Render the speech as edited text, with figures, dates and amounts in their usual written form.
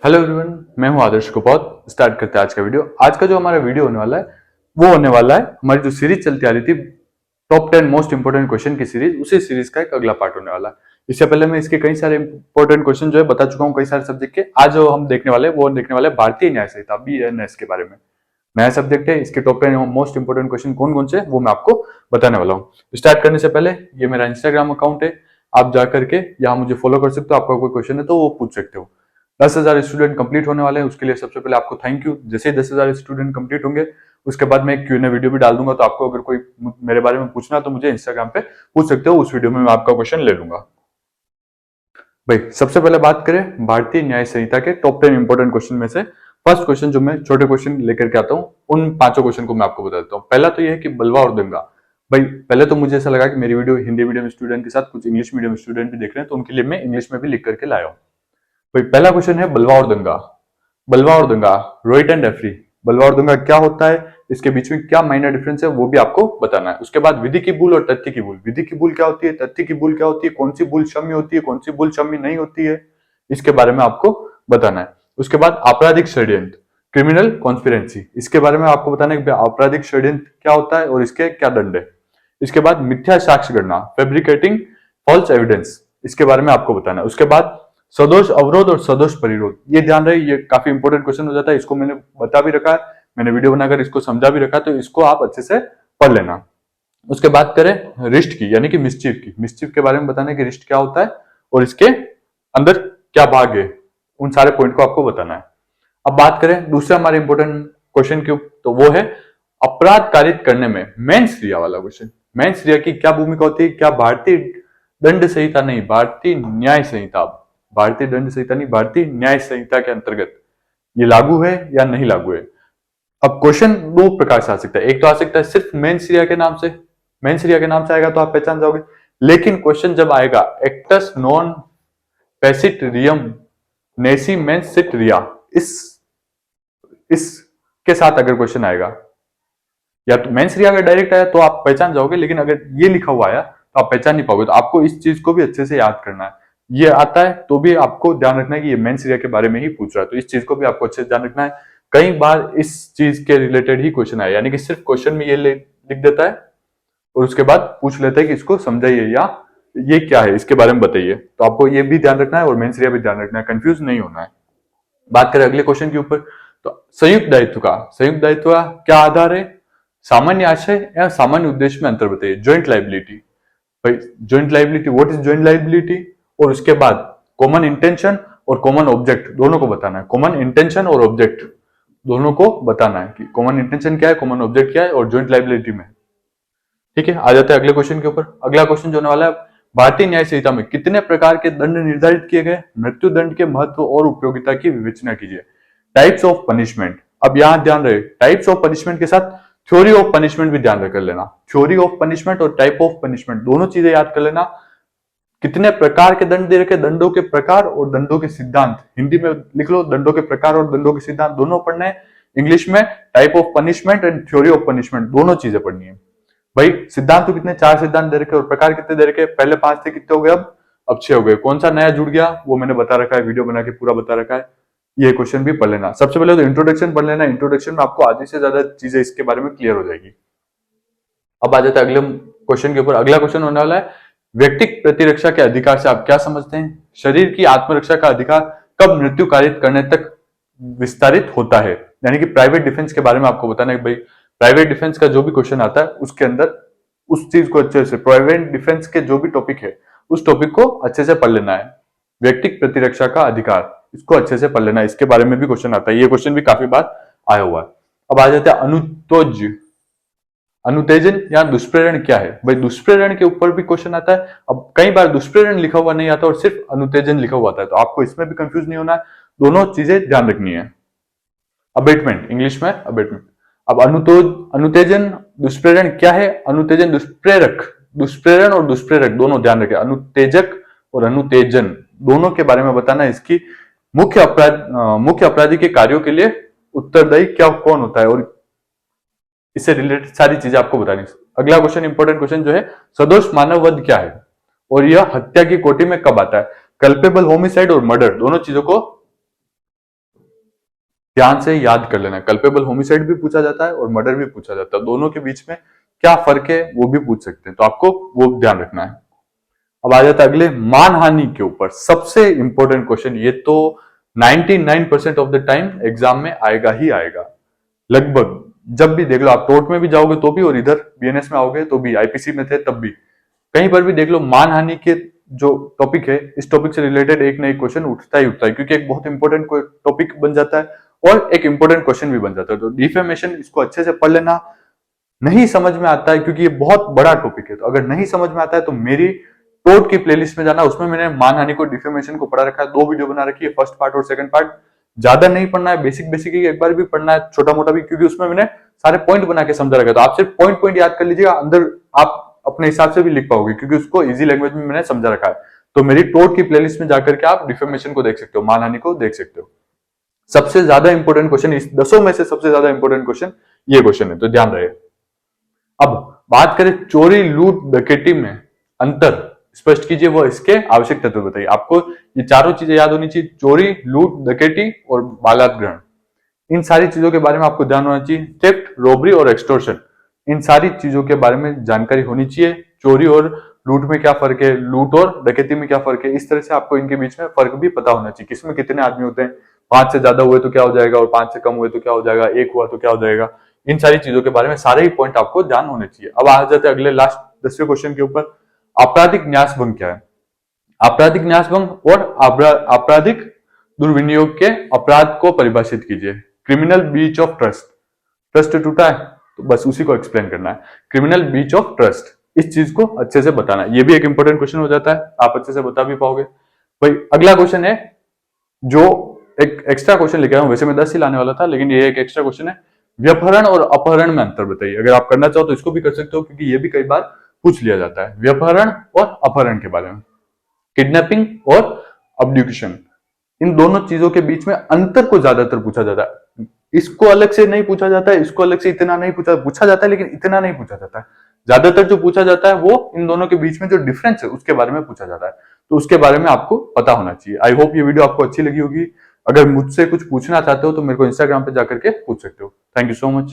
Hello everyone, मैं हूं आदर्श कुपौत। Start करते हैं आज का वीडियो। आज का जो हमारा वीडियो होने वाला है वो होने वाला है हमारी जो सीरीज चलती आ रही थी टॉप 10 मोस्ट इंपोर्टेंट क्वेश्चन की सीरीज, उसी सीरीज का एक अगला पार्ट होने वाला है। इससे पहले मैं इसके कई सारे इंपोर्टेंट क्वेश्चन जो है बता चुका हूं कई सारे सब्जेक्ट के। आज जो हम देखने वाले हैं वो देखने वाले हैं भारतीय न्याय संहिता BNS के बारे में। नया सब्जेक्ट है, इसके टॉप 10 मोस्ट इंपोर्टेंट क्वेश्चन कौन कौन से वो मैं आपको बताने वाला हूँ। स्टार्ट करने से पहले ये मेरा इंस्टाग्राम अकाउंट है, आप जाकर के यहाँ मुझे फॉलो कर सकते हो। आपका कोई क्वेश्चन है तो वो पूछ सकते हो। 10,000 स्टूडेंट कंप्लीट होने वाले हैं, उसके लिए सबसे पहले आपको थैंक यू। जैसे ही 10,000 स्टूडेंट कंप्लीट होंगे उसके बाद मैं एक Q&A वीडियो भी डाल दूंगा, तो आपको अगर कोई मेरे बारे में पूछना तो मुझे इंस्टाग्राम पे पूछ सकते हो। उस वीडियो में मैं आपका क्वेश्चन ले लूंगा। भाई सबसे पहले बात करें भारतीय न्याय संहिता के टॉप 10 इंपोर्टेंट क्वेश्चन में से फर्स्ट क्वेश्चन जो मैं छोटे क्वेश्चन लेकर के आता हूँ उन पांचों क्वेश्चन को मैं आपको बता देता हूँ। पहला तो यह है कि बलवा और दंगा। भाई पहले तो मुझे ऐसा लगा कि मेरी वीडियो हिंदी मीडियम स्टूडेंट के साथ कुछ इंग्लिश मीडियम स्टूडेंट भी देख रहे हैं, तो उनके लिए मैं इंग्लिश में भी लिख करके लाया हूँ। भाई पहला क्वेश्चन है बलवा और दंगा। बलवा और दंगा, रोइट एंड रेफरी। बलवा और दंगा क्या होता है, इसके बीच में क्या माइनर डिफरेंस है वो भी आपको बताना है। उसके बाद विधि की भूल और तथ्य की भूल। विधि की भूल क्या होती है, तथ्य की भूल क्या होती है, कौन सी भूल क्षम्य होती है, कौन सी भूल क्षम्य नहीं होती है, इसके बारे में आपको बताना है। उसके बाद आपराधिक षड्यंत्र, क्रिमिनल कॉन्स्पिरेंसी, इसके बारे में आपको बताना है कि आपराधिक षड्यंत्र क्या होता है और इसके क्या दंड है। इसके बाद मिथ्या साक्ष्य गणना, फैब्रिकेटिंग फॉल्स एविडेंस, इसके बारे में आपको बताना है। उसके बाद सदोष अवरोध और सदोष परिरोध, ये ध्यान रहे, ये काफी इंपोर्टेंट क्वेश्चन हो जाता है। इसको मैंने बता भी रखा है, मैंने वीडियो बनाकर इसको समझा भी रखा है, तो इसको आप अच्छे से पढ़ लेना। उसके बाद करें रिष्ट की, यानी कि मिस्चीफ की। मिस्चीफ के बारे में बताना है कि रिष्ट क्या होता है और इसके अंदर क्या भाग है, उन सारे पॉइंट को आपको बताना है। अब बात करें दूसरे हमारे इंपोर्टेंट क्वेश्चन की, तो वो है अपराध कारित करने में मेंस रिया वाला क्वेश्चन। मेंस रिया की क्या भूमिका होती है, क्या भारतीय दंड संहिता नहीं भारतीय न्याय संहिता, भारतीय दंड संहिता नहीं भारतीय न्याय संहिता के अंतर्गत ये लागू है या नहीं लागू है। अब क्वेश्चन दो प्रकार से आ सकता है। एक तो आ सकता है सिर्फ मेंस रिया के नाम से, मेंस रिया के नाम से आएगा तो आप पहचान जाओगे। लेकिन क्वेश्चन जब आएगा एक्टस नॉन पेसिट रियम नेसी मेंस सिट रिया, इसके साथ अगर क्वेश्चन आएगा, या तो मेंस रिया अगर डायरेक्ट आया तो आप पहचान जाओगे, लेकिन अगर ये लिखा हुआ आया तो आप पहचान नहीं पाओगे। तो आपको इस चीज को भी अच्छे से याद करना है। ये आता है तो भी आपको ध्यान रखना है कि ये मेंस रिया के बारे में ही पूछ रहा है, तो इस चीज को भी आपको अच्छे से ध्यान रखना है। कई बार इस चीज के रिलेटेड ही क्वेश्चन आया, यानी कि सिर्फ क्वेश्चन में ये लिख देता है और उसके बाद पूछ लेता है कि इसको समझाइए या ये क्या है इसके बारे में बताइए। तो आपको ये भी ध्यान रखना है और मेंस रिया भी ध्यान रखना है, कंफ्यूज नहीं होना है। बात करें अगले क्वेश्चन के ऊपर, तो संयुक्त दायित्व का, संयुक्त दायित्व का क्या आधार है, सामान्य आशय या सामान्य उद्देश्य में अंतर बताइए। ज्वाइंट लाइबिलिटी, भाई joint liability, what is joint liability, और उसके बाद कॉमन इंटेंशन और कॉमन ऑब्जेक्ट दोनों को बताना है। कॉमन इंटेंशन और ऑब्जेक्ट दोनों को बताना है कि कॉमन इंटेंशन क्या है, कॉमन ऑब्जेक्ट क्या है और ज्वाइंट लाइबिलिटी में। ठीक है, आ जाते हैं अगले क्वेश्चन के ऊपर। अगला क्वेश्चन जो होने वाला है, भारतीय न्याय संहिता में कितने प्रकार के दंड निर्धारित किए गए, मृत्यु दंड के महत्व और उपयोगिता की विवेचना कीजिए। टाइप्स ऑफ पनिशमेंट, अब यहां ध्यान रहे टाइप्स ऑफ पनिशमेंट के साथ थ्योरी ऑफ पनिशमेंट भी ध्यान कर लेना। थ्योरी ऑफ पनिशमेंट और टाइप ऑफ पनिशमेंट दोनों चीजें याद कर लेना। कितने प्रकार के दंड दे रखे, दंडों के प्रकार और दंडों के सिद्धांत, हिंदी में लिख लो दंडों के प्रकार और दंडों के सिद्धांत दोनों पढ़ने हैं। इंग्लिश में type of punishment and theory of punishment दोनों चीजें पढ़नी है। भाई सिद्धांत तो कितने, 4 सिद्धांत दे रखे और प्रकार कितने दे रखे, पहले 5 थे, कितने हो गए अब 6 हो गए। कौन सा नया जुड़ गया वो मैंने बता रखा है, वीडियो बना के पूरा बता रखा है। ये क्वेश्चन भी पढ़ लेना। सबसे पहले तो इंट्रोडक्शन पढ़ लेना, इंट्रोडक्शन में आपको आधी से ज्यादा चीजें इसके बारे में क्लियर हो जाएगी। अब आ जाता है अगले क्वेश्चन के ऊपर। अगला क्वेश्चन होने वाला है व्यक्तिगत प्रतिरक्षा के अधिकार से आप क्या समझते हैं। शरीर की आत्मरक्षा का अधिकार कब मृत्यु कारित करने तक विस्तारित होता है, यानी कि प्राइवेट डिफेंस के बारे में आपको बताना है। भाई प्राइवेट डिफेंस का जो भी क्वेश्चन आता है उसके अंदर उस चीज को अच्छे से, प्राइवेट डिफेंस के जो भी टॉपिक है उस टॉपिक को अच्छे से पढ़ लेना है। व्यक्तिगत प्रतिरक्षा का अधिकार, इसको अच्छे से पढ़ लेना है, इसके बारे में भी क्वेश्चन आता है। ये क्वेश्चन भी काफी बार आया हुआ है। अब आ जाते हैं अनुतोज, अनुतेजन या दुष्प्रेरण क्या है। भाई दुष्प्रेरण के ऊपर भी क्वेश्चन आता है। अब कई बार दुष्प्रेरण लिखा हुआ नहीं आता और सिर्फ अनुतेजन लिखा हुआ आता है, तो आपको इसमें भी कंफ्यूज नहीं होना है, दोनों चीजें ध्यान रखनी है। अबेटमेंट, इंग्लिश में अबेटमेंट। अब अनुतेजन दुष्प्रेरण क्या है, अनुतेजन दुष्प्रेरक, दुष्प्रेरण और दुष्प्रेरक दोनों ध्यान रखें। अनुतेजक और अनुतेजन दोनों के बारे में बताना है। इसकी मुख्य अपराधी के कार्यों के लिए उत्तरदायी क्या कौन होता है और इससे रिलेटेड सारी चीजें आपको बतानी। अगला क्वेश्चन इंपॉर्टेंट क्वेश्चन जो है, सदोष मानव वध क्या है और यह हत्या की कोटि में कब आता है। कल्पेबल होमिसाइड और मर्डर दोनों चीजों को ध्यान से याद कर लेना। कल्पेबल होमिसाइड भी पूछा जाता है और मर्डर भी पूछा जाता है, दोनों के बीच में क्या फर्क है वो भी पूछ सकते हैं, तो आपको वो ध्यान रखना है। अब आ जाता है अगले मानहानि के ऊपर, सबसे इंपॉर्टेंट क्वेश्चन। ये तो 99% ऑफ द टाइम एग्जाम में आएगा ही आएगा, लगभग जब भी देख लो आप, टोर्ट में भी जाओगे तो भी, और इधर बीएनएस में आओगे तो भी, आईपीसी में थे तब भी, कहीं पर भी देख लो मानहानि के जो टॉपिक है, इस टॉपिक से रिलेटेड एक ना एक क्वेश्चन उठता ही उठता है, क्योंकि एक बहुत इंपॉर्टेंट टॉपिक बन जाता है और एक इंपॉर्टेंट क्वेश्चन भी बन जाता है। तो डिफेमेशन इसको अच्छे से पढ़ लेना। नहीं समझ में आता है क्योंकि ये बहुत बड़ा टॉपिक है, तो अगर नहीं समझ में आता है तो मेरी टोट की प्लेलिस्ट में जाना, उसमें मैंने मानहानि को, डिफेमेशन को पढ़ा रखा है, 2 वीडियो बना रखी है, फर्स्ट पार्ट और सेकंड पार्ट। ज्यादा नहीं पढ़ना है, बेसिक बेसिक ही एक बार भी पढ़ना है, छोटा मोटा भी, क्योंकि उसमें मैंने सारे पॉइंट बना के समझा रखा है। तो आप सिर्फ पॉइंट पॉइंट याद कर लीजिएगा, अंदर आप अपने हिसाब से भी लिख पाओगे, क्योंकि उसको इजी लैंग्वेज में मैंने समझा रखा है। तो मेरी टोट की प्लेलिस्ट में जाकर के आप डिफेमेशन को देख सकते हो, मानहानि को देख सकते हो। सबसे ज्यादा इंपॉर्टेंट क्वेश्चन, इस 10 में से सबसे ज्यादा इंपॉर्टेंट क्वेश्चन ये क्वेश्चन है, तो ध्यान रहे। अब बात करें चोरी लूट डकैती में अंतर स्पष्ट कीजिए, वो इसके आवश्यक तत्व बताइए। आपको ये चारों चीजें याद होनी चाहिए, चोरी, लूट, डकैती और बलात्कार। इन सारी चीजों के बारे में आपको ध्यान होना चाहिए। थेफ्ट, रॉबरी और एक्सटॉर्शन, इन सारी चीजों के बारे में जानकारी होनी चाहिए। चोरी और लूट में क्या फर्क है, लूट और डकैती में क्या फर्क है, इस तरह से आपको इनके बीच में फर्क भी पता होना चाहिए। किसमें कितने आदमी होते हैं, 5 से ज्यादा हुए तो क्या हो जाएगा, और 5 से कम हुए तो क्या हो जाएगा, 1 हुआ तो क्या हो जाएगा। इन सारी चीजों के बारे में सारे ही पॉइंट आपको ध्यान होने चाहिए। अब आ जाते हैं अगले लास्ट 10वें क्वेश्चन के ऊपर। आपराधिक न्यास भंग क्या है? आपराधिक न्यास भंग और आपराधिक दुर्विनियोग के अपराध को परिभाषित कीजिए। Criminal breach of trust, trust टूटा है तो बस उसी को एक्सप्लेन करना है। क्रिमिनल ब्रीच ऑफ ट्रस्ट, इस चीज को अच्छे से बताना है। ये भी एक इंपॉर्टेंट क्वेश्चन हो जाता है, आप अच्छे से बता भी पाओगे। भाई अगला क्वेश्चन है, जो एक एक्स्ट्रा क्वेश्चन लेके आया हूं, वैसे मैं 10 ही लाने वाला था, लेकिन ये एक एक्स्ट्रा क्वेश्चन है। व्यपहरण और अपहरण में अंतर बताइए। अगर आप करना चाहो तो इसको भी कर सकते हो, क्योंकि ये भी कई बार पूछ लिया जाता है, व्यपहरण और अपहरण के बारे में। किडनैपिंग और अब्ड्यूकेशन, इन दोनों चीजों के बीच में अंतर को ज्यादातर पूछा जाता है। इसको अलग से नहीं पूछा जाता है, इसको अलग से इतना नहीं पूछा जाता है, लेकिन इतना नहीं पूछा जाता है। ज्यादातर जो पूछा जाता है वो इन दोनों के बीच में जो डिफरेंस है उसके बारे में पूछा जाता है, तो उसके बारे में आपको पता होना चाहिए। आई होप ये वीडियो आपको अच्छी लगी होगी। अगर मुझसे कुछ पूछना चाहते हो तो मेरे को इंस्टाग्राम पे जाकर के पूछ सकते हो। Thank you so much.